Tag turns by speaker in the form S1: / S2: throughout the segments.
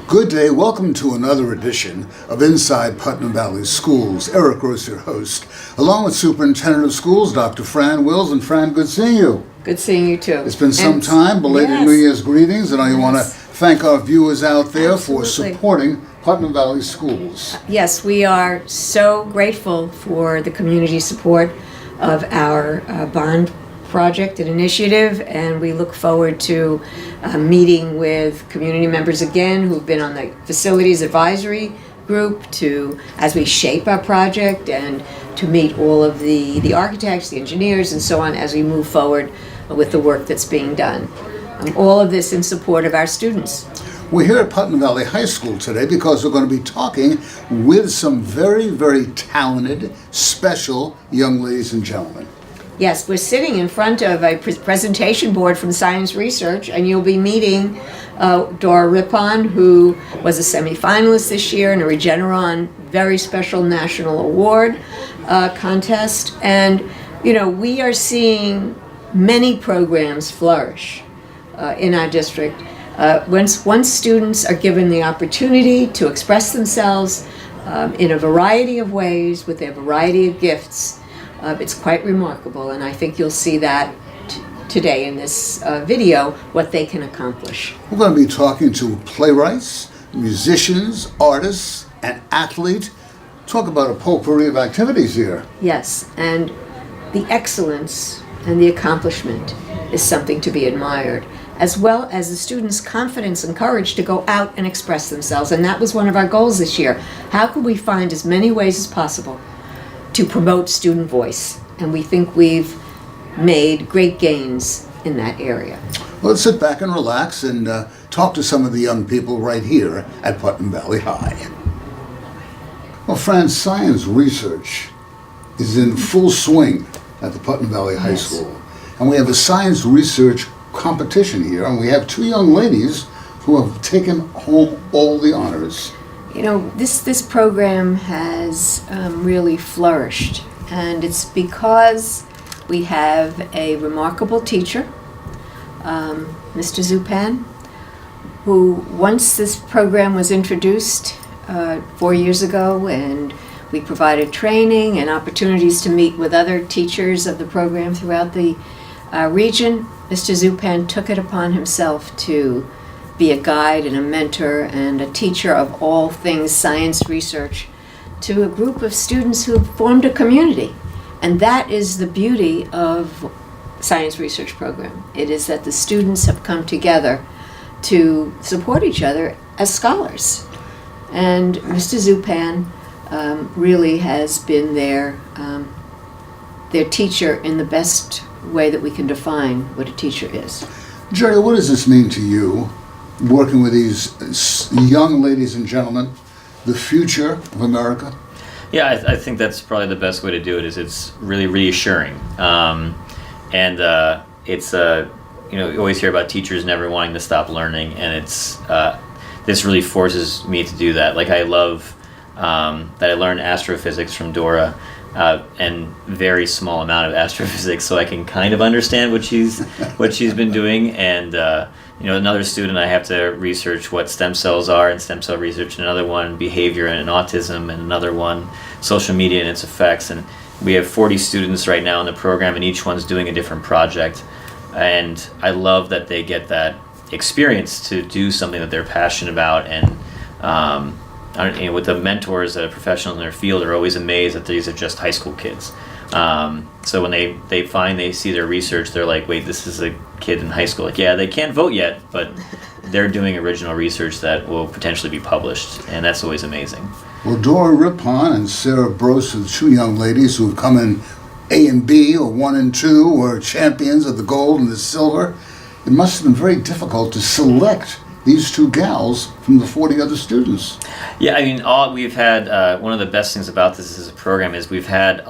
S1: Good day. Welcome to another edition of Inside Putnam Valley Schools. Eric Gross, your host, along with Superintendent of Schools, Dr. Fran Wills. And Fran, good seeing you.
S2: Good seeing you too.
S1: It's been some time. Belated New Year's greetings, and I want to thank our viewers out there for supporting Putnam Valley Schools.
S2: Yes, we are so grateful for the community support of our bond project and initiative, and we look forward to meeting with community members again who've been on the facilities advisory group as we shape our project, and to meet all of the architects, the engineers, and so on as we move forward with the work that's being done. All of this in support of our students.
S1: We're here at Putnam Valley High School today because we're going to be talking with some very, very talented, special young ladies and gentlemen.
S2: Yes, we're sitting in front of a presentation board from Science Research, and you'll be meeting Dora Rippon, who was a semifinalist this year in a Regeneron very special national award contest. And, you know, we are seeing many programs flourish in our district. Once students are given the opportunity to express themselves in a variety of ways with their variety of gifts, it's quite remarkable, and I think you'll see that today in this video, what they can accomplish.
S1: We're going to be talking to playwrights, musicians, artists, and athletes. Talk about a potpourri of activities here.
S2: Yes, and the excellence and the accomplishment is something to be admired, as well as the students' confidence and courage to go out and express themselves. And that was one of our goals this year. How could we find as many ways as possible to promote student voice? And we think we've made great gains in that area.
S1: Well, let's sit back and relax and talk to some of the young people right here at Putnam Valley High. Well, Fran, science research is in full swing at the Putnam Valley High School. And we have a science research competition here, and we have two young ladies who have taken home all the honors.
S2: You know, this program has really flourished, and it's because we have a remarkable teacher, Mr. Zupan, who, once this program was introduced 4 years ago, and we provided training and opportunities to meet with other teachers of the program throughout the region, Mr. Zupan took it upon himself to be a guide and a mentor and a teacher of all things science research to a group of students who have formed a community. And that is the beauty of science research program. It is that the students have come together to support each other as scholars. And Mr. Zupan really has been their teacher in the best way that we can define what a teacher is.
S1: Jerry, what does this mean to you, working with these young ladies and gentlemen, the future of America?
S3: Yeah, I think that's probably the best way to do it. It's really reassuring, it's you always hear about teachers never wanting to stop learning, and this really forces me to do that. Like, I love that I learned astrophysics from Dora, and very small amount of astrophysics, so I can kind of understand what she's been doing. And another student, I have to research what stem cells are and stem cell research, and another one behavior and autism, and another one social media and its effects. And we have 40 students right now in the program, and each one's doing a different project. And I love that they get that experience to do something that they're passionate about. And with the mentors that are professionals in their field, are always amazed that these are just high school kids. So when they see their research, they're like, wait, this is a kid in high school. Like, yeah, they can't vote yet, but they're doing original research that will potentially be published, and that's always amazing.
S1: Well, Dora Rippon and Sarah Brose are the two young ladies who have come in A and B, or 1 and 2, or champions of the gold and the silver. It must have been very difficult to select these two gals from the 40 other students.
S3: Yeah, I mean, we've had one of the best things about this as a program is we've had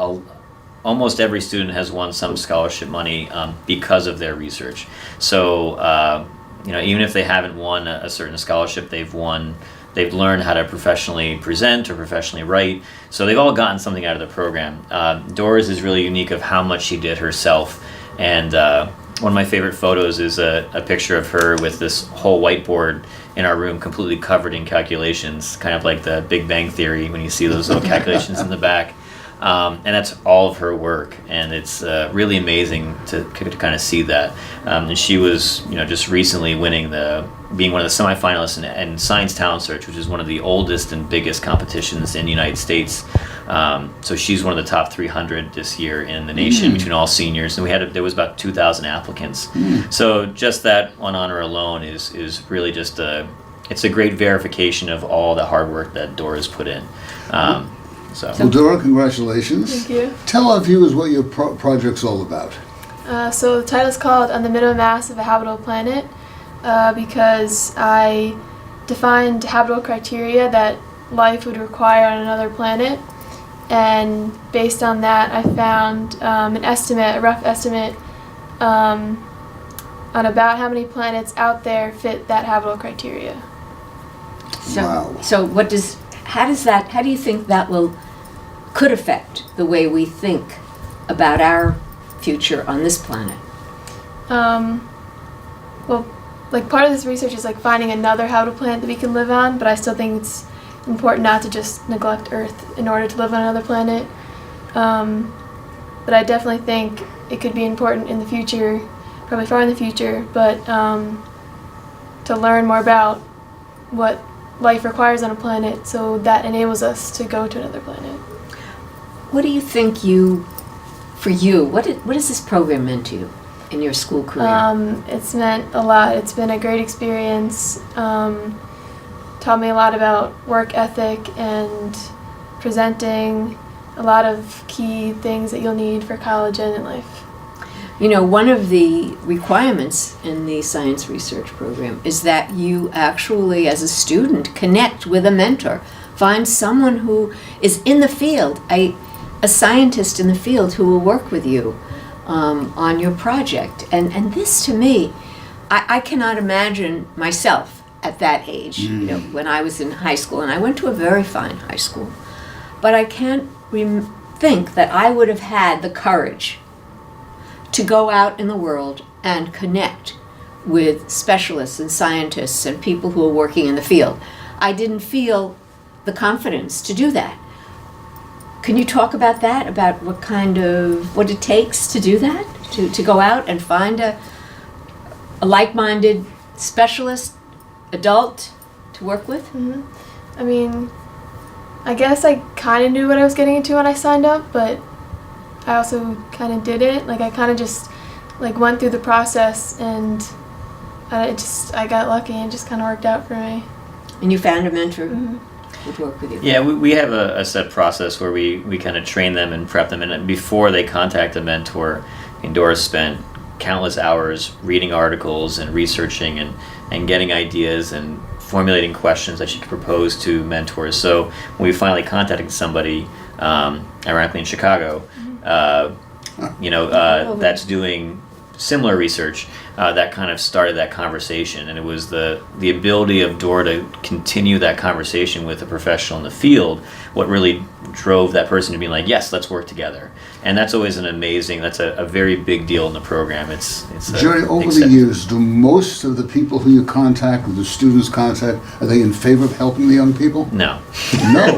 S3: almost every student has won some scholarship money because of their research. So even if they haven't won a certain scholarship, they've learned how to professionally present or professionally write. So they've all gotten something out of the program. Dora's is really unique of how much she did herself, and one of my favorite photos is a picture of her with this whole whiteboard in our room completely covered in calculations, kind of like the Big Bang Theory when you see those little calculations in the back. And that's all of her work, and it's really amazing to kind of see that. And she was, just recently being one of the semifinalists in Science Talent Search, which is one of the oldest and biggest competitions in the United States. So she's one of the top 300 this year in the nation between all seniors, and there was about 2,000 applicants. So just that one honor alone is really just it's a great verification of all the hard work that Dora's put in.
S1: Well, Dora, congratulations.
S4: Thank you.
S1: Tell our viewers what your project's all about.
S4: So the title's called On the Minimum Mass of a Habitable Planet because I defined habitable criteria that life would require on another planet, and based on that I found a rough estimate on about how many planets out there fit that habitable criteria.
S1: Wow.
S2: So how do you think that could affect the way we think about our future on this planet?
S4: Well, like part of this research is like finding another habitable planet that we can live on, but I still think it's important not to just neglect Earth in order to live on another planet. But I definitely think it could be important in the future, probably far in the future, but to learn more about what life requires on a planet, so that enables us to go to another planet.
S2: What do you think what has this program meant to you in your school career?
S4: It's meant a lot. It's been a great experience. Taught me a lot about work ethic and presenting, a lot of key things that you'll need for college and in life.
S2: One of the requirements in the science research program is that you actually, as a student, connect with a mentor. Find someone who is in the field, a scientist in the field who will work with you on your project. And this, to me, I cannot imagine myself at that age, when I was in high school, and I went to a very fine high school, but I can't think that I would have had the courage to go out in the world and connect with specialists and scientists and people who are working in the field. I didn't feel the confidence to do that. Can you talk about that, about what it takes to do that, to go out and find a like-minded specialist, adult to work with?
S4: Mm-hmm. I mean, I guess I kind of knew what I was getting into when I signed up, but I also kind of didn't. Like, I kind of just went through the process, and I got lucky and it just kind of worked out for me.
S2: And you found a mentor who would work with you?
S3: Yeah, we have a set process where we kind of train them and prep them, and before they contact a mentor, Dora spent countless hours reading articles and researching and getting ideas and formulating questions that she could propose to mentors. So when we finally contacted somebody, ironically in Chicago, that's doing similar research, that kind of started that conversation, and it was the ability of Dora to continue that conversation with a professional in the field what really drove that person to be like, yes, let's work together. And that's always that's a very big deal in the program. It's
S1: Jerry, over the years, do most of the people who you contact, or the students contact, are they in favor of helping the young people?
S3: No.
S1: No.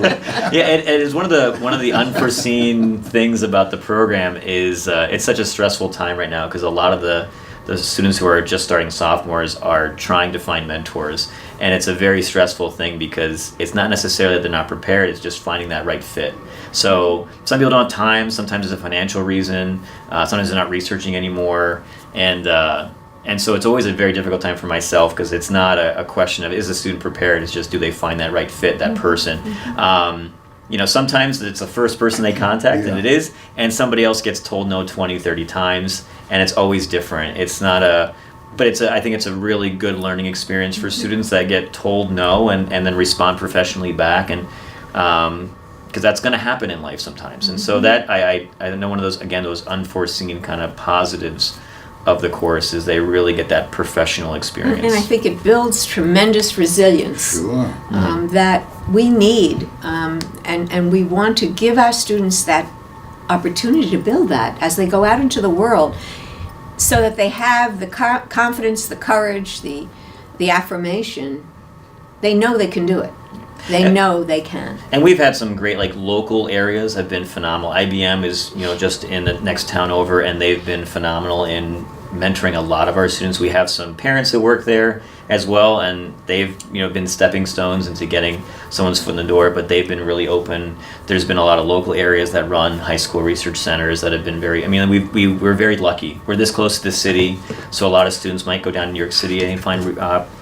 S3: Yeah, it is one of the unforeseen things about the program is it's such a stressful time right now because a lot of the students who are just starting sophomores are trying to find mentors, and it's a very stressful thing because it's not necessarily that they're not prepared, it's just finding that right fit. So some people don't have time, sometimes it's a financial reason, sometimes they're not researching anymore, and so it's always a very difficult time for myself because it's not a question of is the student prepared, it's just do they find that right fit, that person. Sometimes it's the first person they contact, and it is, and somebody else gets told no 20, 30 times, and it's always different. I think it's a really good learning experience for students that get told no and then respond professionally back, and because that's going to happen in life sometimes. And so that, I know one of those unforeseen kind of positives of the course is they really get that professional experience.
S2: And I think it builds tremendous resilience.
S1: Sure.
S2: That we need, and we want to give our students that opportunity to build that as they go out into the world. so that they have the confidence, the courage, the affirmation. They know they can do it. They know they can.
S3: And we've had some great, like, local areas have been phenomenal. IBM is, just in the next town over, and they've been phenomenal in mentoring a lot of our students. We have some parents that work there as well, and they've, been stepping stones into getting someone's foot in the door, but they've been really open. There's been a lot of local areas that run high school research centers that have been we're very lucky. We're this close to the city, so a lot of students might go down to New York City and find,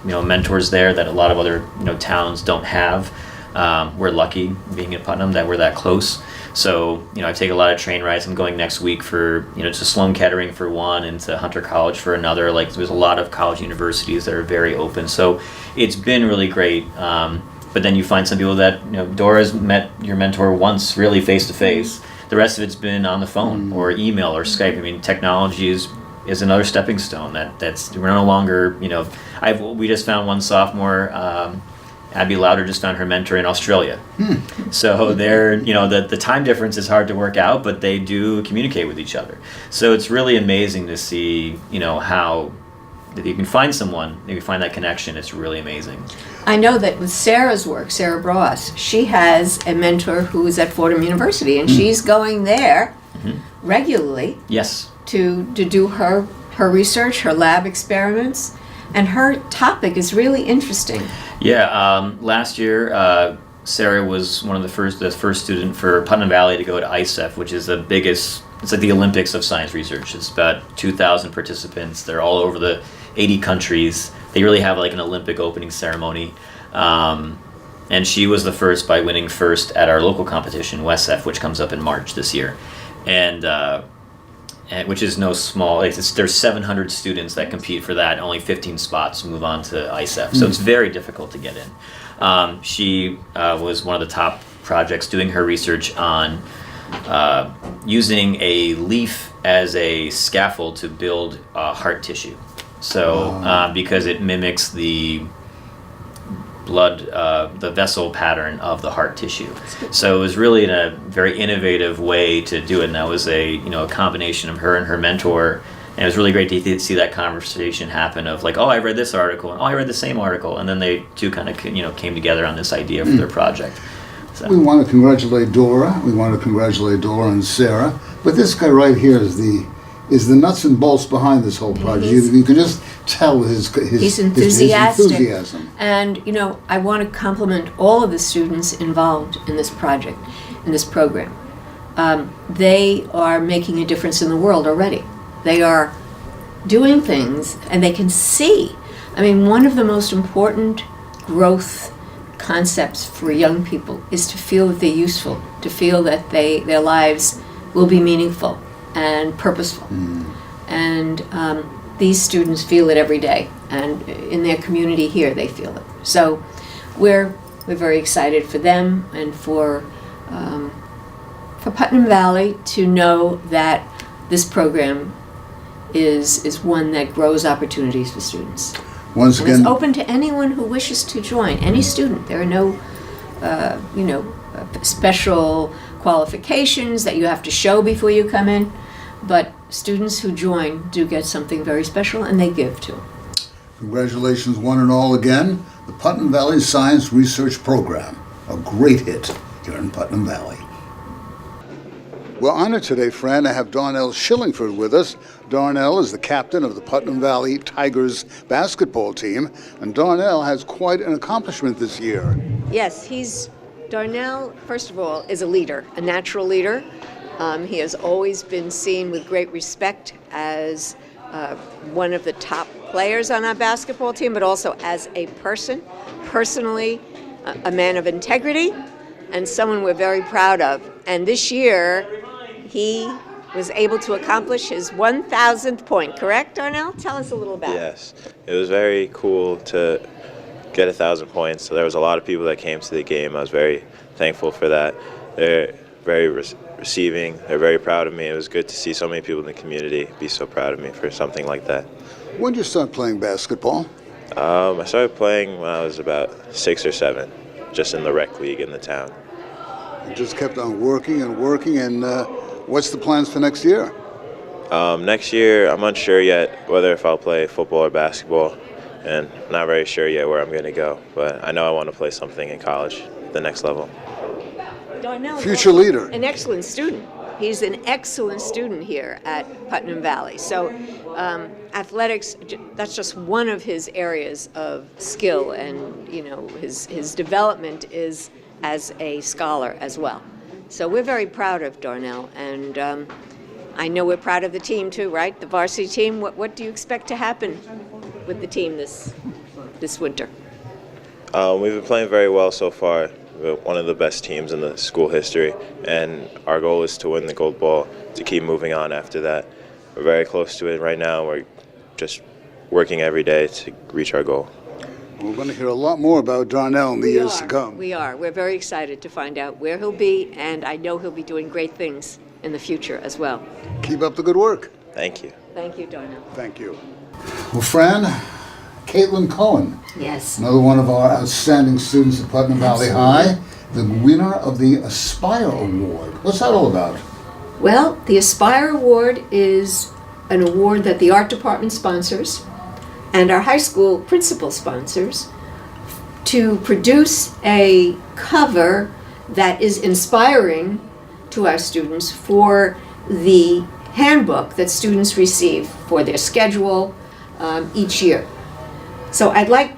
S3: mentors there that a lot of other, towns don't have. We're lucky being in Putnam that we're that close. So, I take a lot of train rides. I'm going next week for, to Sloan Kettering for one and to Hunter College for another. Like, there's a lot of college universities that are very open. So it's been really great. But then you find some people that, Dora's met your mentor once really face to face. The rest of it's been on the phone or email or Skype. I mean, technology is another stepping stone that's we're no longer, we just found one sophomore, Abby Lauder just found her mentor in Australia. So they're, the time difference is hard to work out, but they do communicate with each other. So it's really amazing to see, how if you can find someone, if you find that connection, it's really amazing.
S2: I know that with Sarah's work, Sarah Bross, she has a mentor who is at Fordham University, and she's going there regularly.
S3: Yes.
S2: To do her research, her lab experiments, and her topic is really interesting.
S3: Yeah, last year Sarah was one of the first student for Putnam Valley to go to ISEF, which is the biggest. It's like the Olympics of science research. It's about 2,000 participants. They're all over the 80 countries. They really have like an Olympic opening ceremony. And she was the first by winning first at our local competition, WESF, which comes up in March this year. And which is no small. There's 700 students that compete for that. Only 15 spots move on to ISEF, so it's very difficult to get in. She was one of the top projects doing her research on using a leaf as a scaffold to build heart tissue. So because it mimics the blood, the vessel pattern of the heart tissue. So it was really a very innovative way to do it, and that was a combination of her and her mentor. And it was really great to see that conversation happen of like, oh, I read this article, and oh, I read the same article, and then they two kind of came together on this idea for their project. So.
S1: We want to congratulate Dora. We want to congratulate Dora and Sarah. But this guy right here is the nuts and bolts behind this whole project. You can just tell his
S2: enthusiastic.
S1: His enthusiasm.
S2: And I want to compliment all of the students involved in this project, in this program. They are making a difference in the world already. They are doing things, and they can see. I mean, one of the most important growth concepts for young people is to feel that they're useful, to feel that their lives will be meaningful and purposeful. And these students feel it every day, and in their community here they feel it. So we're very excited for them and for Putnam Valley to know that this program is one that grows opportunities for students.
S1: Once
S2: And
S1: again,
S2: it's open to anyone who wishes to join, any student. There are no special qualifications that you have to show before you come in, but students who join do get something very special, and they give too.
S1: congratulations one and all again. The Putnam Valley Science Research Program, a great hit here in Putnam Valley. We're honored today, Fran, to have Darnell Shillingford with us. Darnell is the captain of the Putnam Valley Tigers basketball team, and Darnell has quite an accomplishment this year.
S2: Yes, Darnell, first of all, is a leader, a natural leader. He has always been seen with great respect as one of the top players on our basketball team, but also as a person, personally a man of integrity, and someone we're very proud of. And this year, he was able to accomplish his 1,000th point, correct, Darnell? Tell us a little about it.
S5: Yes, it was very cool to get 1,000 points. So there was a lot of people that came to the game. I was very thankful for that. They're very receiving. They're very proud of me. It was good to see so many people in the community be so proud of me for something like that.
S1: When did you start playing basketball?
S5: I started playing when I was about 6 or 7, just in the rec league in the town.
S1: You just kept on working, and what's the plans for next year?
S5: Next year, I'm unsure yet whether if I'll play football or basketball, and not very sure yet where I'm going to go. But I know I want to play something in college, the next level.
S2: Darnell,
S1: Future leader.
S2: an excellent student. He's an excellent student here at Putnam Valley. So athletics, that's just one of his areas of skill, and his development is as a scholar as well. So we're very proud of Darnell, and I know we're proud of the team too, right? The varsity team. What do you expect to happen with the team this winter?
S5: We've been playing very well so far. We're one of the best teams in the school history, and our goal is to win the gold ball, to keep moving on after that. We're very close to it right now. We're just working every day to reach our goal.
S1: We're going to hear a lot more about Darnell in the years to come.
S2: We are. We're very excited to find out where he'll be, and I know he'll be doing great things in the future as well.
S1: Keep up the good work.
S5: Thank you.
S2: Thank you, Darnell.
S1: Thank you. Well, Fran, Caitlin Cohen,
S2: Yes.
S1: another one of our outstanding students at Putnam Valley High, the winner of the Aspire Award. What's that all about?
S2: Well, the Aspire Award is an award that the art department sponsors and our high school principal sponsors to produce a cover that is inspiring to our students for the handbook that students receive for their schedule each year. So I'd like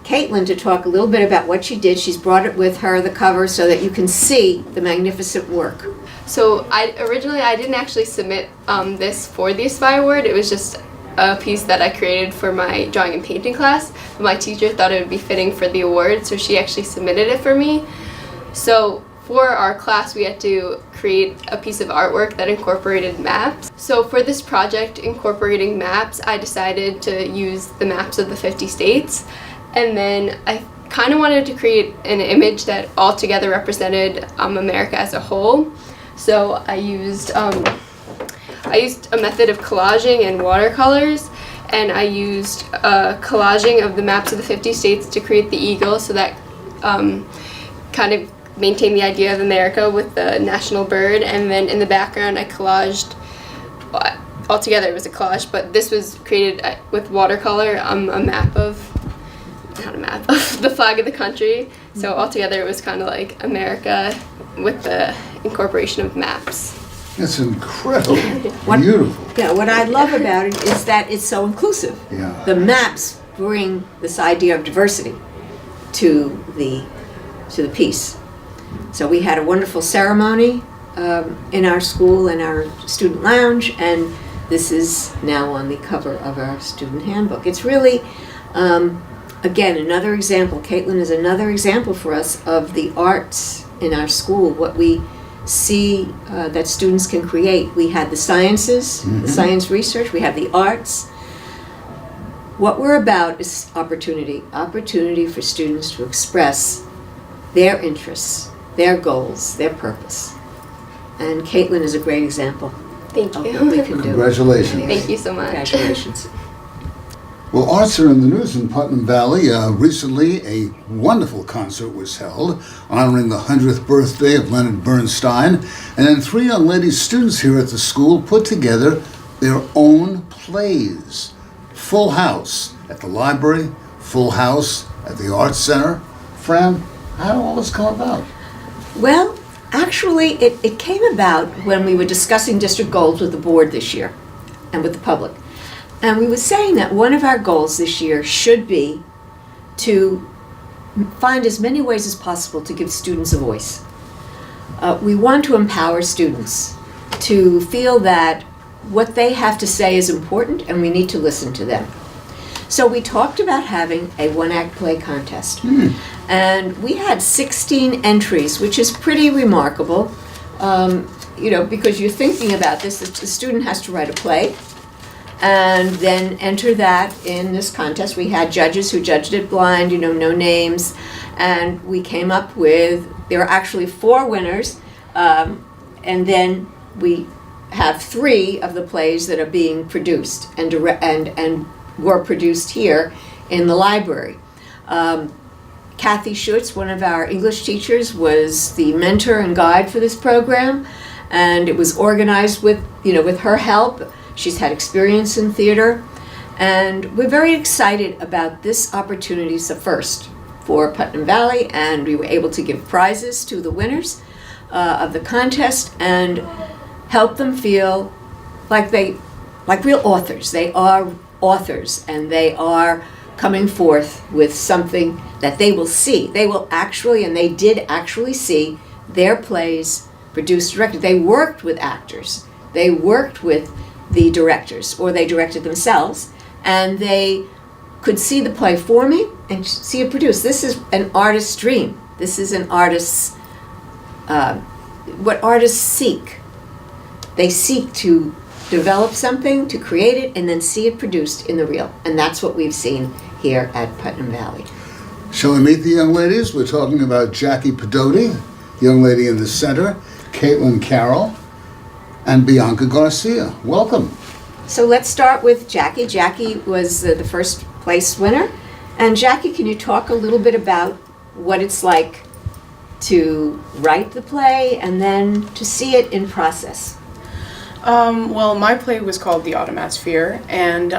S2: Caitlin to talk a little bit about what she did. She's brought it with her, the cover, so that you can see the magnificent work.
S6: So I didn't actually submit this for the Aspire Award. It was just a piece that I created for my drawing and painting class. But my teacher thought it would be fitting for the award, so she actually submitted it for me. So for our class, we had to create a piece of artwork that incorporated maps. So for this project, incorporating maps, I decided to use the maps of the 50 states. And then I kind of wanted to create an image that altogether represented America as a whole. So I used a method of collaging and watercolors, and I used collaging of the maps of the 50 states to create the eagle, so that kind of maintain the idea of America with the national bird. And then in the background I collaged, altogether it was a collage, but this was created with watercolor, the flag of the country. So altogether it was kind of like America with the incorporation of maps.
S1: It's incredible. Beautiful.
S2: Yeah, what I love about it is that it's so inclusive.
S1: Yeah.
S2: The maps bring this idea of diversity to the piece. So we had a wonderful ceremony in our school, in our student lounge, and this is now on the cover of our student handbook. It's really, again, another example. Caitlin is another example for us of the arts in our school, what we see that students can create. We had the sciences, the science research, we have the arts. What we're about is opportunity for students to express their interests, their goals, their purpose. And Caitlin is a great example
S6: Thank
S2: of
S6: you.
S2: what we can do.
S1: Congratulations.
S6: Thank you so much.
S2: Congratulations.
S1: Well, arts are in the news in Putnam Valley. Recently, a wonderful concert was held honoring the 100th birthday of Leonard Bernstein. And then 3 young ladies, students here at the school, put together their own plays. Full house at the library, full house at the Arts Center. Fran, how did all this come about?
S2: Well, actually, it came about when we were discussing district goals with the board this year and with the public. And we were saying that one of our goals this year should be to find as many ways as possible to give students a voice. We want to empower students to feel that what they have to say is important and we need to listen to them. So we talked about having a one-act play contest. And we had 16 entries, which is pretty remarkable, because you're thinking about this, the student has to write a play and then enter that in this contest. We had judges who judged it blind, no names, and we came up with, there are actually 4 winners, and then we have 3 of the plays that are being produced and were produced here in the library. Kathy Schutz, one of our English teachers, was the mentor and guide for this program, and it was organized with her help. She's had experience in theater, and we're very excited about this opportunity. It's the first for Putnam Valley, and we were able to give prizes to the winners of the contest and help them feel like real authors. They are authors, and they are coming forth with something that they will see. They will actually, and they did actually see their plays produced, directed. They worked with actors. They worked with the directors, or they directed themselves, and they could see the play forming and see it produced. This is an artist's dream. This is an artist's, what artists seek. They seek to develop something, to create it, and then see it produced in the real. And that's what we've seen here at Putnam Valley.
S1: Shall we meet the young ladies? We're talking about Jackie Pedotti, young lady in the center, Caitlin Carroll, and Bianca Garcia. Welcome.
S2: So let's start with Jackie. Jackie was the first place winner. And Jackie, can you talk a little bit about what it's like to write the play and then to see it in process?
S7: Well, my play was called The Automatsphere, and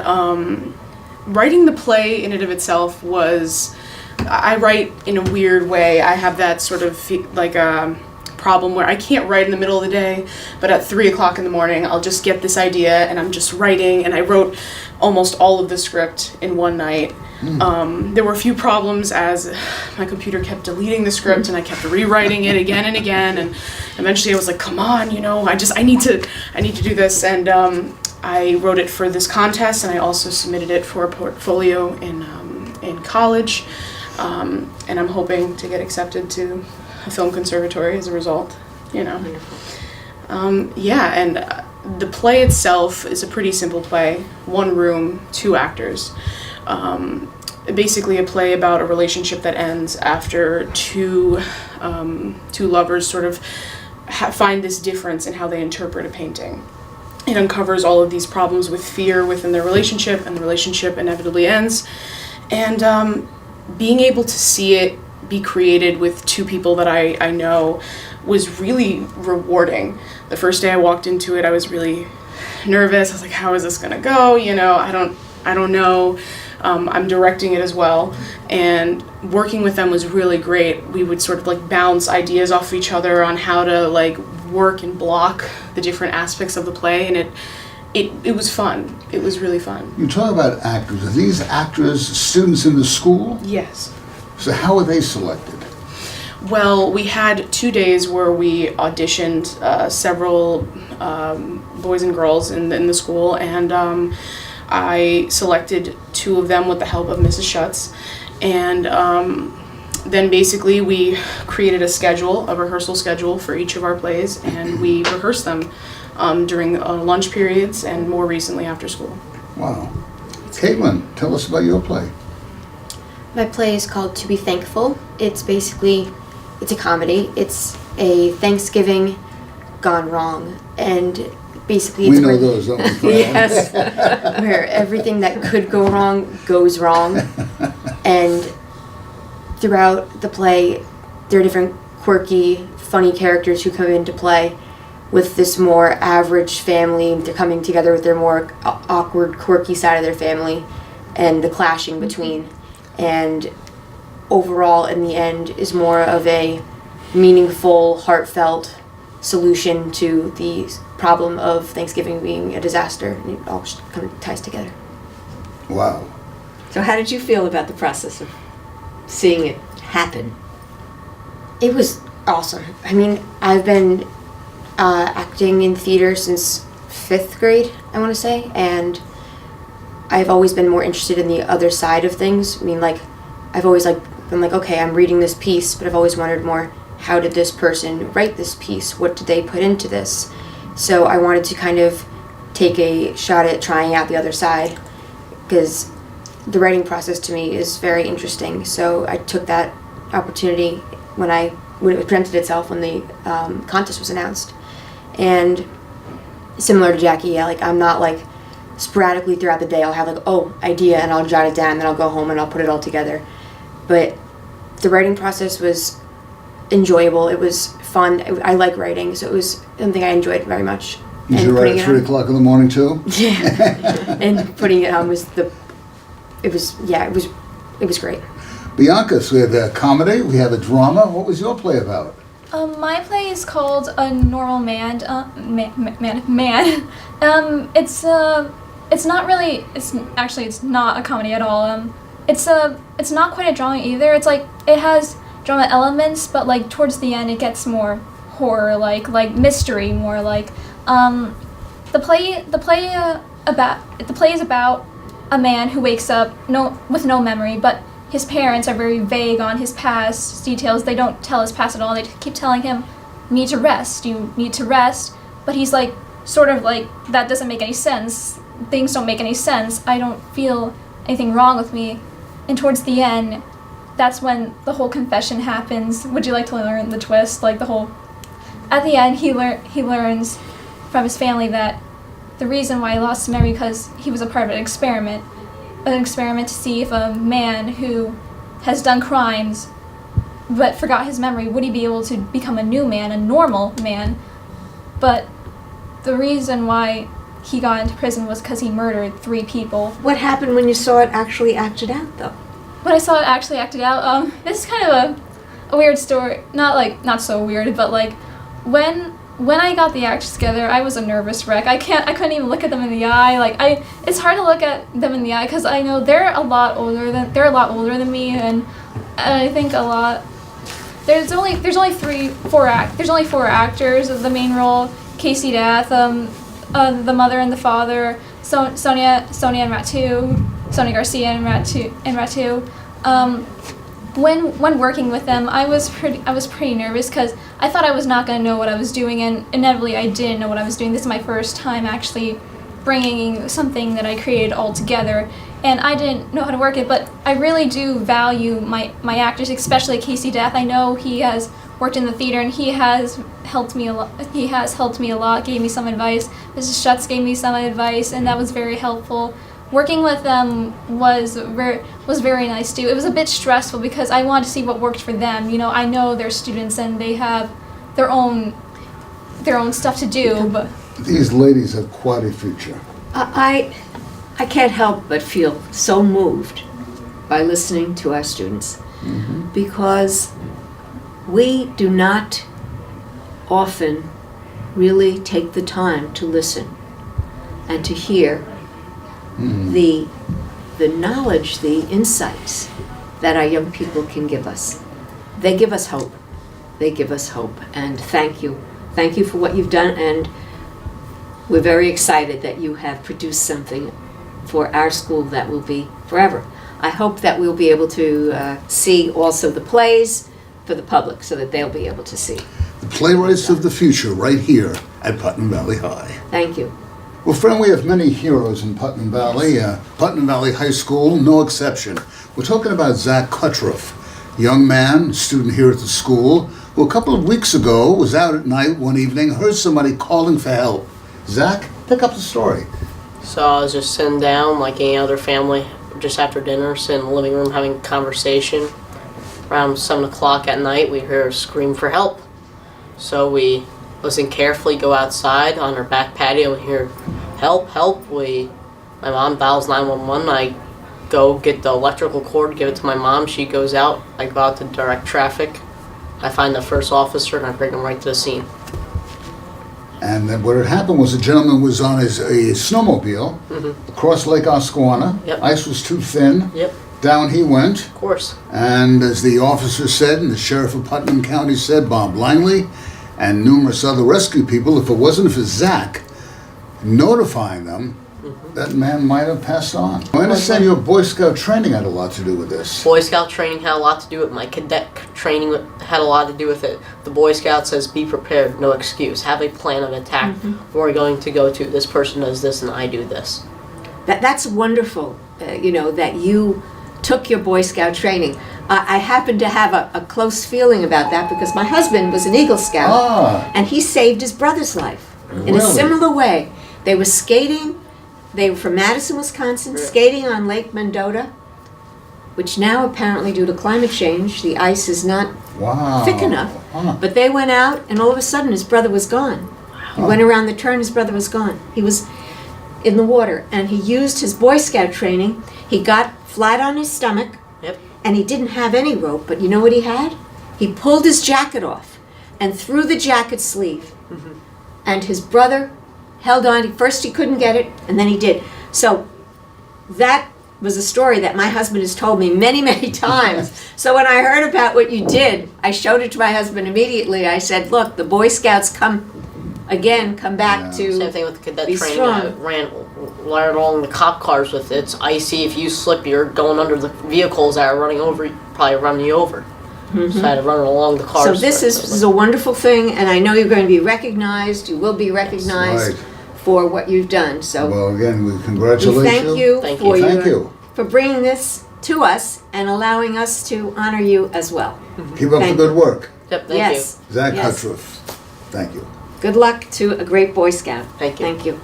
S7: writing the play in and of itself was, I write in a weird way. I have that sort of like a problem where I can't write in the middle of the day, but at 3 o'clock in the morning I'll just get this idea and I'm just writing, and I wrote almost all of the script in one night. There were a few problems as my computer kept deleting the script and I kept rewriting it again and again, and eventually I was like, come on, you know, I need to do this. And I wrote it for this contest, and I also submitted it for a portfolio in college, and I'm hoping to get accepted to a film conservatory as a result, you know. Yeah, and the play itself is a pretty simple play. 1 room, 2 actors. Basically a play about a relationship that ends after two lovers sort of find this difference in how they interpret a painting. It uncovers all of these problems with fear within their relationship, and the relationship inevitably ends. And being able to see it be created with 2 people that I know was really rewarding. The first day I walked into it, I was really nervous. I was like, how is this gonna go? You know, I don't know. I'm directing it as well, and working with them was really great. We would sort of like bounce ideas off of each other on how to like work and block the different aspects of the play, and it was fun. It was really fun.
S1: You talk about actors. Are these actors students in the school?
S7: Yes.
S1: So how are they selected?
S7: Well, we had 2 days where we auditioned several boys and girls in the school, and I selected 2 of them with the help of Mrs. Schutz, and then basically we created a rehearsal schedule for each of our plays, and we rehearsed them during lunch periods and more recently after school.
S1: Wow. Caitlin, tell us about your play.
S8: My play is called To Be Thankful. It's a comedy. It's a Thanksgiving gone wrong, and basically
S1: We know those, don't we, Fran?
S2: Yes.
S8: where everything that could go wrong goes wrong. And throughout the play, there are different quirky, funny characters who come into play with this more average family. They're coming together with their more awkward, quirky side of their family, and the clashing between. And overall, in the end, is more of a meaningful, heartfelt solution to the problem of Thanksgiving being a disaster. And it all just kind of ties together.
S1: Wow.
S2: So how did you feel about the process of seeing it happen?
S8: It was awesome. I mean, I've been acting in theater since 5th grade, I want to say, and I've always been more interested in the other side of things. I mean, like, I've always been like, okay, I'm reading this piece, but I've always wondered more, how did this person write this piece? What did they put into this? So I wanted to kind of take a shot at trying out the other side, because the writing process to me is very interesting. So I took that opportunity when it presented itself when the contest was announced. And similar to Jackie, yeah, like I'm not like sporadically throughout the day I'll have like, oh, idea, and I'll jot it down, then I'll go home and I'll put it all together. But the writing process was enjoyable. It was fun. I like writing, so it was something I enjoyed very much.
S1: Did
S8: And
S1: you write
S8: putting
S1: at
S8: it
S1: 3
S8: on.
S1: o'clock in the morning too?
S8: Yeah. And putting it on was it was great.
S1: Bianca, so we have a comedy, we have a drama. What was your play about?
S9: My play is called A Normal Man. It's not really. It's not a comedy at all. It's not quite a drama either. It's like it has drama elements, but like towards the end, it gets more horror, like mystery, more like. The play is about a man who wakes up with no memory, but his parents are very vague on his past details. They don't tell his past at all. They keep telling him, "You need to rest. You need to rest." But he's like, sort of like, that doesn't make any sense. Things don't make any sense. I don't feel anything wrong with me. And towards the end, that's when the whole confession happens. Would you like to learn the twist? Like the whole. At the end, he learns from his family that the reason why he lost his memory because he was a part of an experiment to see if a man who has done crimes but forgot his memory, would he be able to become a new man, a normal man? But the reason why he got into prison was because he murdered 3 people.
S2: What happened when you saw it actually acted out, though?
S9: When I saw it actually acted out, this is kind of a weird story. Not so weird, but like when I got the actors together, I was a nervous wreck. I couldn't even look at them in the eye. It's hard to look at them in the eye because I know they're a lot older than me, and I think a lot. There's only 4 actors of the main role. Casey Dath, the mother and the father, Sonia and Ratu, Sonia Garcia and Ratu. When working with them, I was pretty nervous because I thought I was not going to know what I was doing, and inevitably I didn't know what I was doing. This is my first time actually bringing something that I created all together, and I didn't know how to work it, but I really do value my actors, especially Casey Dath. I know he has worked in the theater, and he has helped me a lot, gave me some advice. Mrs. Schutz gave me some advice, and that was very helpful. Working with them was very nice too. It was a bit stressful because I wanted to see what worked for them. You know, I know they're students and they have their own stuff to do. But
S1: These ladies have quite a future.
S2: I can't help but feel so moved by listening to our students because we do not often really take the time to listen and to hear the knowledge, the insights that our young people can give us. They give us hope. And thank you. Thank you for what you've done, and we're very excited that you have produced something for our school that will be forever. I hope that we'll be able to see also the plays for the public so that they'll be able to see.
S1: The playwrights of the future right here at Putnam Valley High.
S2: Thank you.
S1: Well, friend, we have many heroes in Putnam Valley. Putnam Valley High School, no exception. We're talking about Zach Cuttroff, young man, student here at the school, who a couple of weeks ago was out at night one evening, heard somebody calling for help. Zach, pick up the story.
S10: So I was just sitting down like any other family, just after dinner, sitting in the living room having a conversation. Around 7 o'clock at night, we heard a scream for help. So we listen carefully, go outside on our back patio and hear, help, help. My mom dials 911. I go get the electrical cord, give it to my mom. She goes out. I go out to direct traffic. I find the first officer and I bring him right to the scene.
S1: And then what had happened was a gentleman was on a snowmobile across Lake Oscawana.
S10: Yep.
S1: Ice was too thin.
S10: Yep,
S1: Down he went.
S10: of course.
S1: And as the officer said, and the sheriff of Putnam County said, Bob Langley, and numerous other rescue people, if it wasn't for Zach notifying them, that man might have passed on. I understand your Boy Scout training had a lot to do with this.
S10: Boy Scout training had a lot to do with it. My cadet training had a lot to do with it. The Boy Scout says, be prepared, no excuse. Have a plan of attack. We're going to go to, this person does this and I do this.
S2: That's wonderful, that you took your Boy Scout training. I happen to have a close feeling about that because my husband was an Eagle Scout, and he saved his brother's life in a similar way. They were skating. They were from Madison, Wisconsin, skating on Lake Mendota, which now apparently due to climate change, the ice is not thick enough. But they went out and all of a sudden his brother was gone. He went around the turn, his brother was gone. He was in the water, and he used his Boy Scout training. He got flat on his stomach,
S10: Yep.
S2: and he didn't have any rope, but you know what he had? He pulled his jacket off and threw the jacket sleeve. And his brother held on. First he couldn't get it, and then he did. So that was a story that my husband has told me many, many times. So when I heard about what you did, I showed it to my husband immediately. I said, look, the Boy Scouts come back
S1: Yeah.
S10: Same
S2: to,
S10: thing with the kid that
S2: Be
S10: trained
S2: strong.
S10: ran along the cop cars with it. It's icy. If you slip, you're going under the vehicles that are running over, probably running you over. So I had to run along the cars.
S2: so this is a wonderful thing, and I know you're going to be recognized. You will be recognized
S1: Right.
S2: for what you've done. So
S1: Well, again, we
S2: we
S1: congratulate
S2: thank you
S10: Thank
S2: for
S10: you.
S1: Thank
S2: your,
S1: you.
S2: for bringing this to us and allowing us to honor you as well.
S1: Keep up the
S2: Thank
S1: good work.
S10: Yep, thank
S2: Yes.
S1: Zach
S2: Yes.
S1: Hutchruff. Thank you.
S2: Good luck to a great Boy Scout.
S10: Thank you.
S2: Thank you.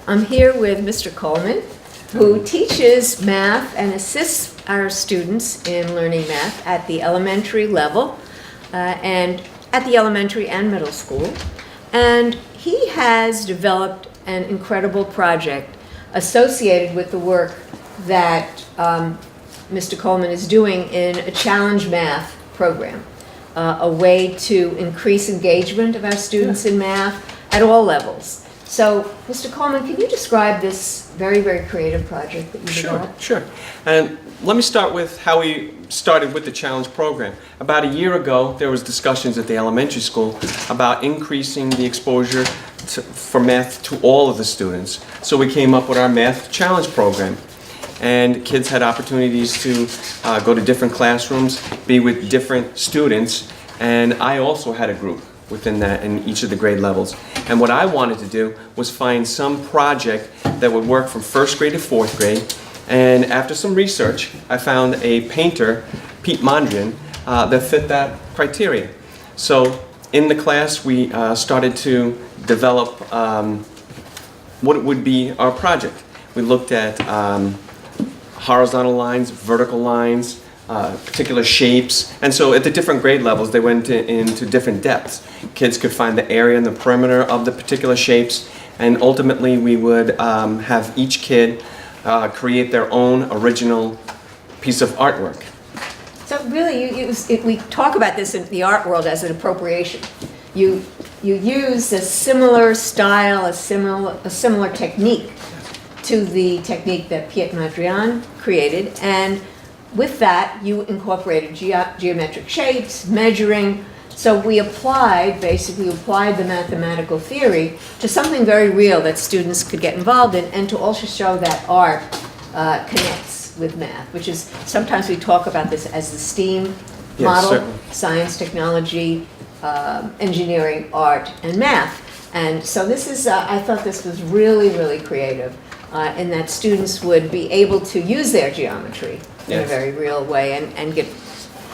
S2: I'm here with Mr. Coleman, who teaches math and assists our students in learning math at the elementary level and at the elementary and middle school. And he has developed an incredible project associated with the work that Mr. Coleman is doing in a challenge math program. A way to increase engagement of our students in math at all levels. So, Mr. Coleman, can you describe this very, very creative project that you developed?
S11: Sure. And let me start with how we started with the challenge program. About a year ago, there was discussions at the elementary school about increasing the exposure for math to all of the students. So we came up with our math challenge program. And kids had opportunities to go to different classrooms, be with different students, and I also had a group within that in each of the grade levels. And what I wanted to do was find some project that would work from first grade to fourth grade. And after some research, I found a painter, Pete Mondrian, that fit that criteria. So in the class, we started to develop what would be our project. We looked at horizontal lines, vertical lines, particular shapes. And so at the different grade levels, they went into different depths. Kids could find the area and the perimeter of the particular shapes. And ultimately, we would have each kid create their own original piece of artwork.
S2: So really, we talk about this in the art world as an appropriation. You use a similar style, a similar technique to the technique that Piet Mondrian created, and with that, you incorporated geometric shapes, measuring. So we basically applied the mathematical theory to something very real that students could get involved in, and to also show that art connects with math, which is, sometimes we talk about this as the STEAM
S11: Yes,
S2: model:
S11: certainly.
S2: science, technology, engineering, art, and math. And so this is, I thought this was really, really creative, in that students would be able to use their geometry in a
S11: Yes.
S2: very real way and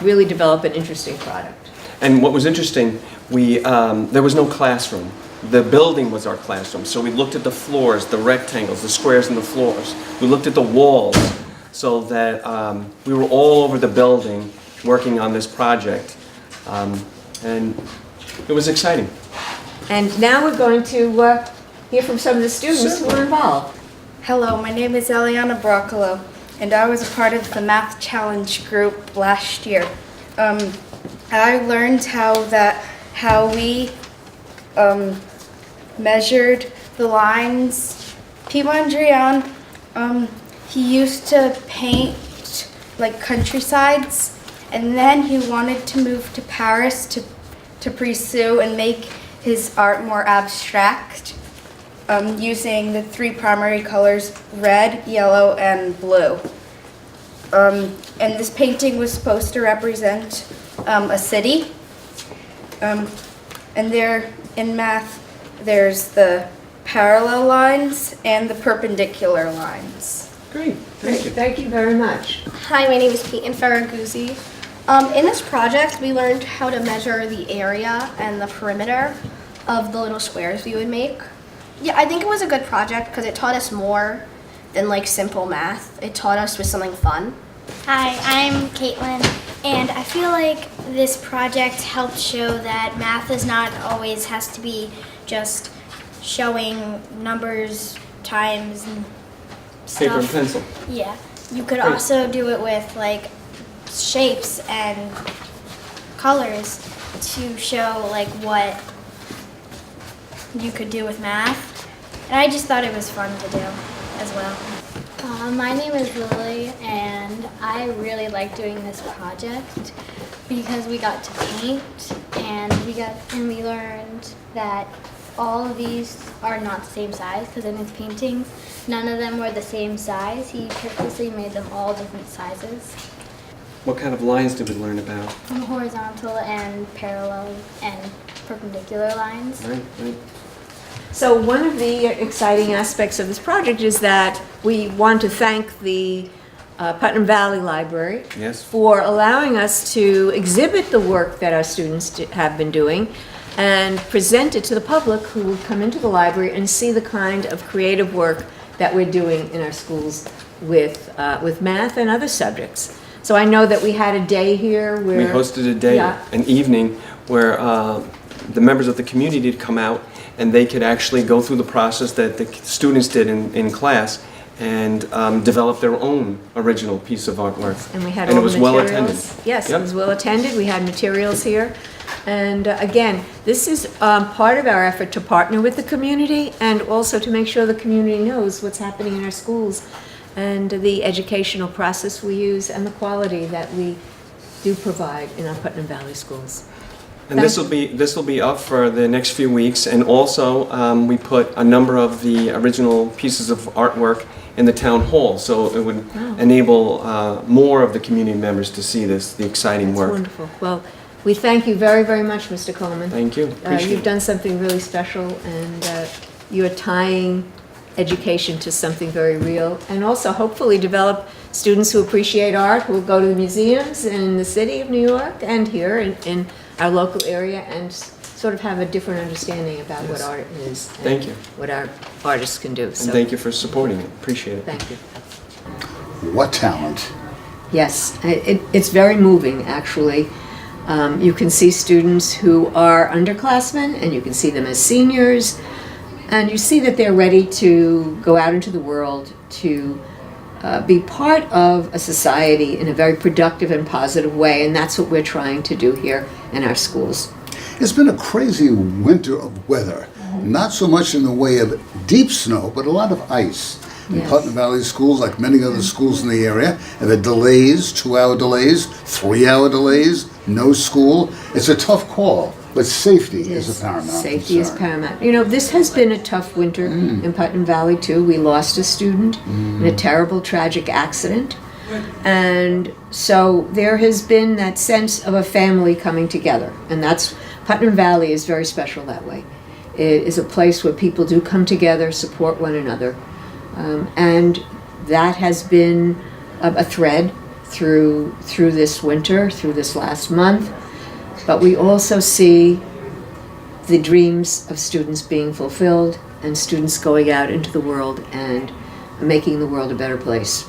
S2: really develop an interesting product.
S11: And what was interesting, there was no classroom. The building was our classroom. So we looked at the floors, the rectangles, the squares in the floors. We looked at the walls, so that we were all over the building working on this project. And it was exciting.
S2: And now we're going to hear from some of the students who were involved.
S12: Hello, my name is Eliana Broccolo, and I was a part of the Math Challenge group last year. I learned how we measured the lines. Pete Mondrian, he used to paint like countrysides, and then he wanted to move to Paris to pursue and make his art more abstract, using the three primary colors, red, yellow, and blue. And this painting was supposed to represent a city. And there, in math, there's the parallel lines and the perpendicular lines.
S11: Great,
S2: Great,
S11: thank you.
S2: thank you very much.
S13: Hi, my name is Peyton Faraguzzi. In this project, we learned how to measure the area and the perimeter of the little squares we would make. Yeah, I think it was a good project because it taught us more than like simple math. It taught us with something fun.
S14: Hi, I'm Caitlin, and I feel like this project helped show that math is not always has to be just showing numbers, times, and
S11: Paper and
S14: stuff.
S11: pencil.
S14: Yeah. You could
S11: Great.
S14: also do it with like shapes and colors to show like what you could do with math. And I just thought it was fun to do as well.
S15: My name is Lily, and I really like doing this project because we got to paint, and we learned that all of these are not the same size, because in his paintings, none of them were the same size. He purposely made them all different sizes,
S11: What kind of lines did we learn about?
S15: horizontal and parallel and perpendicular lines.
S11: Right.
S2: So one of the exciting aspects of this project is that we want to thank the Putnam Valley Library
S11: Yes.
S2: for allowing us to exhibit the work that our students have been doing and present it to the public who will come into the library and see the kind of creative work that we're doing in our schools with math and other subjects. So I know that we had a day here where...
S11: We hosted a day,
S2: Yeah.
S11: an evening, where the members of the community would come out and they could actually go through the process that the students did in class and develop their own original piece of artwork.
S2: And we had
S11: And
S2: all
S11: it was
S2: the
S11: well
S2: materials.
S11: attended.
S2: Yes,
S11: Yep.
S2: it was well attended. We had materials here. And again, this is part of our effort to partner with the community and also to make sure the community knows what's happening in our schools and the educational process we use and the quality that we do provide in our Putnam Valley schools.
S11: And this will be up for the next few weeks, and also we put a number of the original pieces of artwork in the town hall, so it would enable more of the community members to see the exciting
S2: That's
S11: work.
S2: wonderful. Well, we thank you very, very much, Mr. Coleman.
S11: Thank you. Appreciate
S2: You've
S11: it.
S2: done something really special, and you're tying education to something very real, and also hopefully develop students who appreciate art, who will go to the museums in the city of New York and here in our local area and sort of have a different understanding about what art is. And
S11: Thank you.
S2: what our artists can do.
S11: And
S2: So
S11: thank you for supporting it. Appreciate it.
S2: thank you.
S1: What talent.
S2: Yes, it's very moving, actually. You can see students who are underclassmen, and you can see them as seniors, and you see that they're ready to go out into the world to be part of a society in a very productive and positive way, and that's what we're trying to do here in our schools.
S1: It's been a crazy winter of weather. Not so much in the way of deep snow, but a lot of ice. In
S2: Yes.
S1: Putnam Valley schools, like many other schools in the area, have had delays, 2-hour delays, 3-hour delays, no school. It's a tough call, but safety is a paramount
S2: Safety is
S1: concern.
S2: paramount. You know, this has been a tough winter in Putnam Valley too. We lost a student in a terrible, tragic accident. And so there has been that sense of a family coming together. And Putnam Valley is very special that way. It is a place where people do come together, support one another. And that has been a thread through this winter, through this last month. But we also see the dreams of students being fulfilled and students going out into the world and making the world a better place.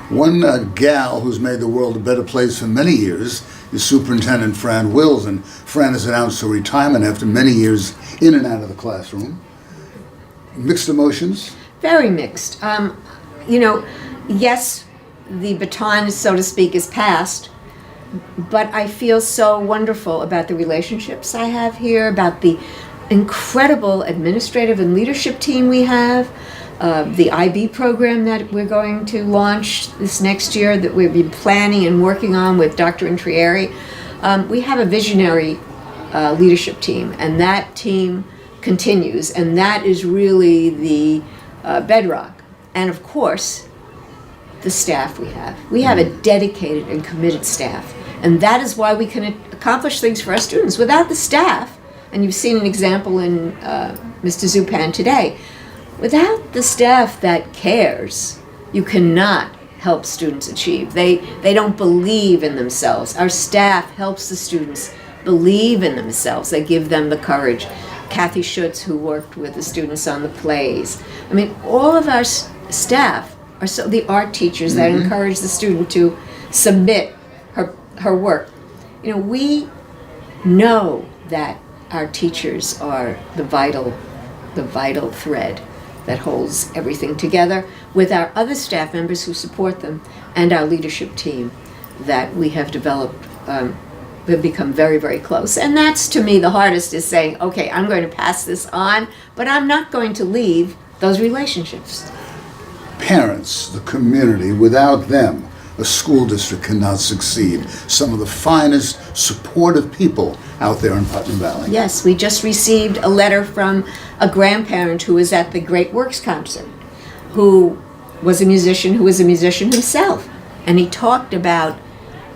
S1: One gal who's made the world a better place for many years is Superintendent Fran Wills, and Fran has announced her retirement after many years in and out of the classroom. Mixed emotions?
S2: Very mixed. You know, yes, the baton, so to speak, is passed, but I feel so wonderful about the relationships I have here, about the incredible administrative and leadership team we have, the IB program that we're going to launch this next year that we've been planning and working on with Dr. Intrieri. We have a visionary leadership team, and that team continues, and that is really the bedrock. And of course, the staff we have. We have a dedicated and committed staff, and that is why we can accomplish things for our students. Without the staff, and you've seen an example in Mr. Zupan today, without the staff that cares, you cannot help students achieve. They don't believe in themselves. Our staff helps the students believe in themselves. They give them the courage. Kathy Schutz, who worked with the students on the plays. I mean, all of our staff are the art teachers that encourage the student to submit her work. You know, we know that our teachers are the vital the vital thread that holds everything together, with our other staff members who support them and our leadership team that we have developed. We've become very, very close. And that's, to me, the hardest, is saying, okay, I'm going to pass this on, but I'm not going to leave those relationships.
S1: Parents, the community, without them, a school district cannot succeed. Some of the finest, supportive people out there in Putnam Valley.
S2: Yes, we just received a letter from a grandparent who was at the Great Works concert, who was a musician himself. And he talked about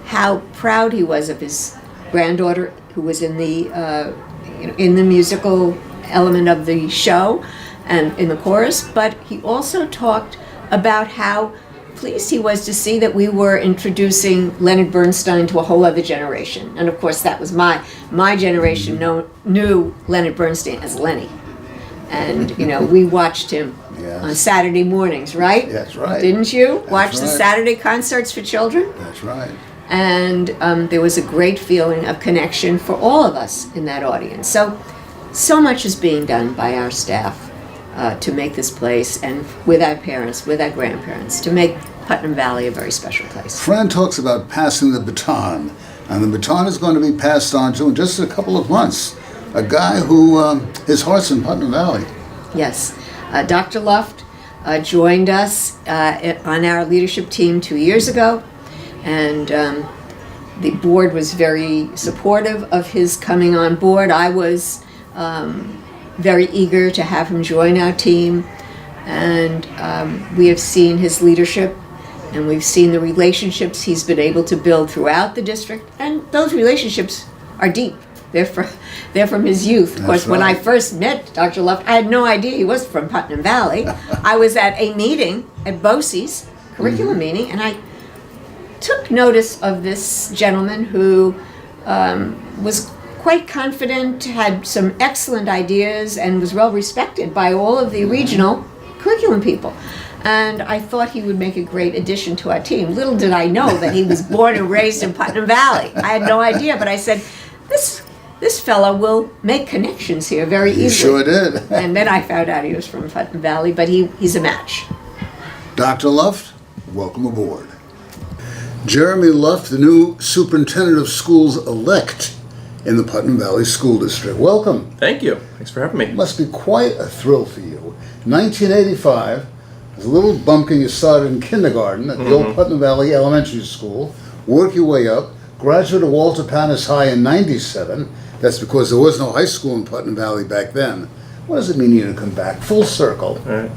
S2: how proud he was of his granddaughter, who was in the musical element of the show and in the chorus. But he also talked about how pleased he was to see that we were introducing Leonard Bernstein to a whole other generation. And of course, that was my generation knew Leonard Bernstein as Lenny. And, we watched him on Saturday mornings, right?
S1: That's right.
S2: Didn't you? Watch
S1: That's
S2: the
S1: right.
S2: Saturday concerts for children?
S1: That's right.
S2: And there was a great feeling of connection for all of us in that audience. So much is being done by our staff to make this place, and with our parents, with our grandparents, to make Putnam Valley a very special place.
S1: Fran talks about passing the baton, and the baton is going to be passed on to, in just a couple of months, a guy who his heart's in Putnam Valley.
S2: Yes. Dr. Luft joined us on our leadership team 2 years ago, and the board was very supportive of his coming on board. I was very eager to have him join our team, and we have seen his leadership, and we've seen the relationships he's been able to build throughout the district, and those relationships are deep. They're from his youth. Of course, when I first met Dr. Luft, I had no idea he was from Putnam Valley. I was at a meeting at BOCES, curriculum meeting, and I took notice of this gentleman who was quite confident, had some excellent ideas, and was well respected by all of the regional curriculum people. And I thought he would make a great addition to our team. Little did I know that he was born and raised in Putnam Valley. I had no idea, but I said, this fellow will make connections here very easily.
S1: He sure did.
S2: And then I found out he was from Putnam Valley, but he's a match.
S1: Dr. Luft, welcome aboard. Jeremy Luft, the new superintendent of schools-elect in the Putnam Valley School District. Welcome.
S16: Thank you. Thanks for having me.
S1: It must be quite a thrill for you. 1985, as a little bumpkin, you started in kindergarten at the old Putnam Valley Elementary School, work your way up, graduate of Walter Panis High in 97. That's because there was no high school in Putnam Valley back then. What does it mean to you to come back full circle?
S16: All right.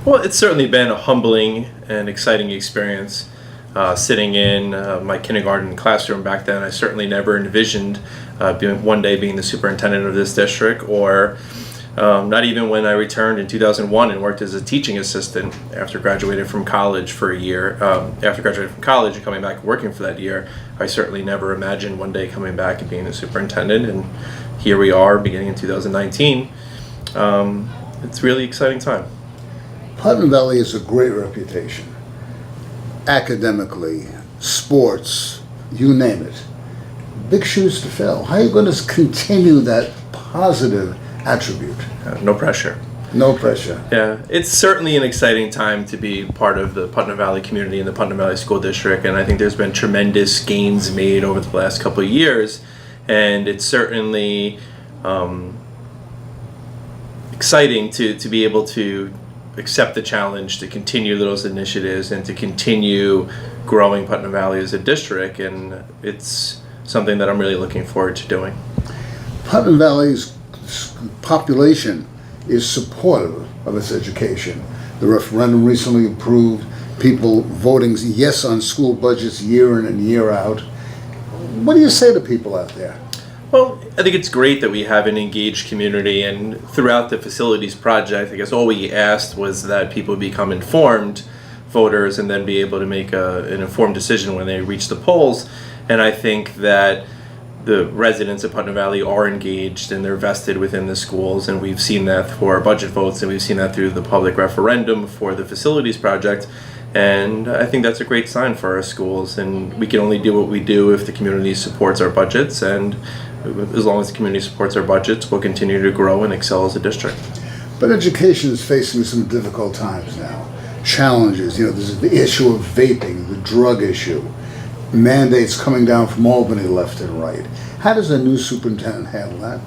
S16: Well, it's certainly been a humbling and exciting experience. Sitting in my kindergarten classroom back then, I certainly never envisioned one day being the superintendent of this district, or not even when I returned in 2001 and worked as a teaching assistant after graduating from college for a year. After graduating from college and coming back and working for that year, I certainly never imagined one day coming back and being the superintendent, and here we are beginning in 2019. It's a really exciting time.
S1: Putnam Valley has a great reputation. Academically, sports, you name it. Big shoes to fill. How are you going to continue that positive attribute?
S16: No pressure.
S1: No pressure.
S16: Yeah, it's certainly an exciting time to be part of the Putnam Valley community and the Putnam Valley School District, and I think there's been tremendous gains made over the last couple of years, and it's certainly exciting to be able to accept the challenge, to continue those initiatives, and to continue growing Putnam Valley as a district, and it's something that I'm really looking forward to doing.
S1: Putnam Valley's population is supportive of its education. The referendum recently approved people voting yes on school budgets year in and year out. What do you say to people out there?
S16: Well, I think it's great that we have an engaged community, and throughout the facilities project, I guess all we asked was that people become informed voters and then be able to make an informed decision when they reach the polls. And I think that the residents of Putnam Valley are engaged and they're vested within the schools, and we've seen that for our budget votes, and we've seen that through the public referendum for the facilities project. And I think that's a great sign for our schools, and we can only do what we do if the community supports our budgets, and as long as the community supports our budgets, we'll continue to grow and excel as a district.
S1: But education is facing some difficult times now. Challenges, there's the issue of vaping, the drug issue, mandates coming down from Albany left and right. How does a new superintendent handle that?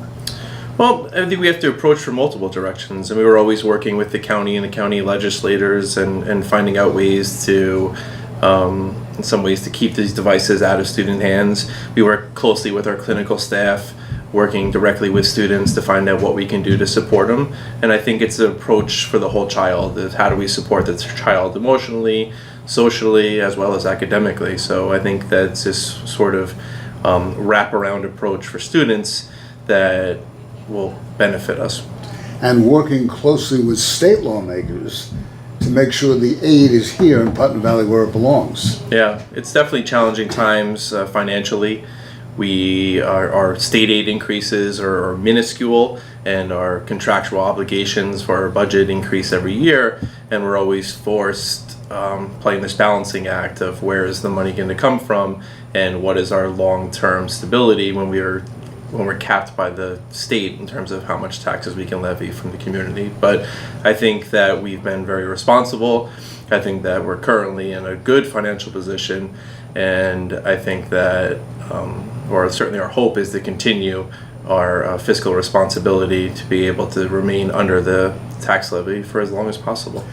S16: Well, I think we have to approach from multiple directions, and we were always working with the county and the county legislators and finding out ways to, in some ways, to keep these devices out of student hands. We work closely with our clinical staff, working directly with students to find out what we can do to support them. And I think it's an approach for the whole child, is how do we support the child emotionally, socially, as well as academically. So I think that's this sort of wraparound approach for students that will benefit us.
S1: And working closely with state lawmakers to make sure the aid is here in Putnam Valley where it belongs.
S16: Yeah, it's definitely challenging times financially. Our state aid increases are minuscule, and our contractual obligations for our budget increase every year, and we're always forced playing this balancing act of where is the money going to come from and what is our long-term stability when we're capped by the state in terms of how much taxes we can levy from the community. But I think that we've been very responsible. I think that we're currently in a good financial position, and I think that or certainly our hope is to continue our fiscal responsibility to be able to remain under the tax levy for as long as possible.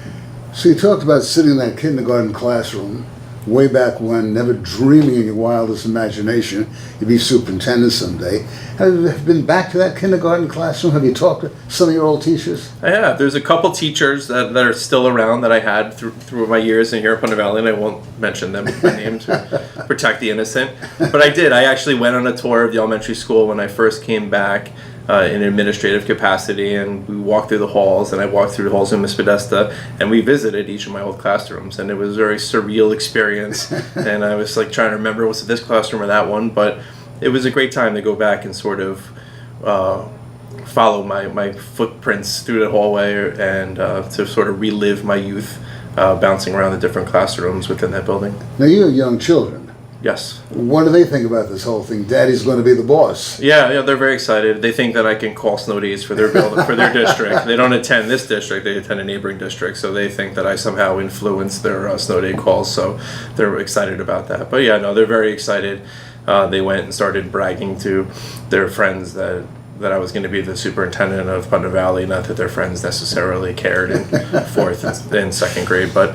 S1: So you talked about sitting in that kindergarten classroom way back when, never dreaming in your wildest imagination you'd be superintendent someday. Have you been back to that kindergarten classroom? Have you talked to some of your old teachers?
S16: I have. There's a couple teachers that are still around that I had through my years in here at Putnam Valley, and I won't mention them by name to protect the innocent. But I did. I actually went on a tour of the elementary school when I first came back in administrative capacity, and we walked through the halls, and I walked through the halls in Miss Podesta, and we visited each of my old classrooms, and it was a very surreal experience. And I was like trying to remember, was it this classroom or that one? But it was a great time to go back and sort of follow my footprints through the hallway and to sort of relive my youth bouncing around the different classrooms within that building.
S1: Now you have young children.
S16: Yes.
S1: What do they think about this whole thing? Daddy's going to be the boss.
S16: Yeah, they're very excited. They think that I can call snow days for their for their district. They don't attend this district; they attend a neighboring district. So they think that I somehow influence their snow day calls. So they're excited about that. But yeah, no, they're very excited. They went and started bragging to their friends that I was going to be the superintendent of Putnam Valley. Not that their friends necessarily cared in fourth and second grade, but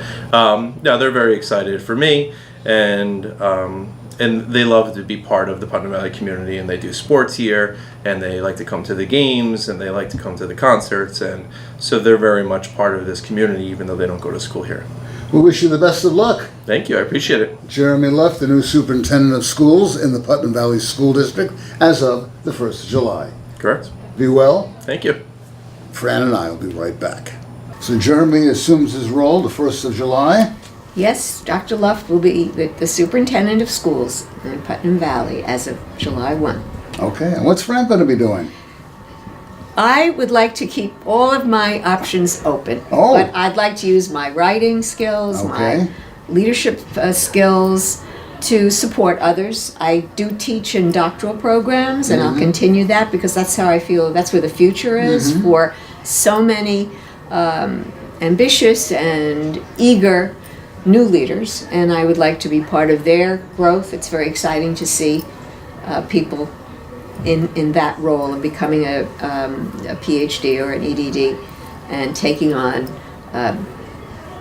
S16: yeah, they're very excited for me. And they love to be part of the Putnam Valley community, and they do sports here, and they like to come to the games, and they like to come to the concerts, and so they're very much part of this community, even though they don't go to school here.
S1: We wish you the best of luck.
S16: Thank you, I appreciate it.
S1: Jeremy Luff, the new superintendent of schools in the Putnam Valley School District as of the 1st of July.
S16: Correct.
S1: Be well.
S16: Thank you.
S1: Fran and I will be right back. So Jeremy assumes his role the 1st of July.
S2: Yes, Dr. Luft will be the superintendent of schools in Putnam Valley as of July 1.
S1: Okay, and what's Fran going to be doing?
S2: I would like to keep all of my options open,
S1: Oh.
S2: but I'd like to use my writing skills,
S1: Okay.
S2: my leadership skills to support others. I do teach in doctoral programs, and I'll continue that because that's how I feel that's where the future is for so many ambitious and eager new leaders, and I would like to be part of their growth. It's very exciting to see people in that role and becoming a PhD or an EDD and taking on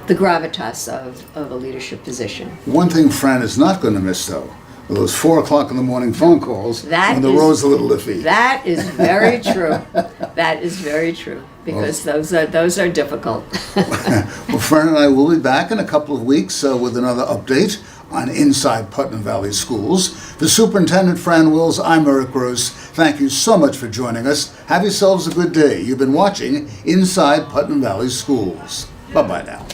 S2: the gravitas of a leadership position.
S1: One thing Fran is not going to miss, though, are those 4 o'clock in the morning phone calls when the road's a little iffy.
S2: That is very true. That is very true, because those are difficult.
S1: Well, Fran and I will be back in a couple of weeks with another update on Inside Putnam Valley Schools. For Superintendent Fran Wills, I'm Eric Gross. Thank you so much for joining us. Have yourselves a good day. You've been watching Inside Putnam Valley Schools. Bye-bye now.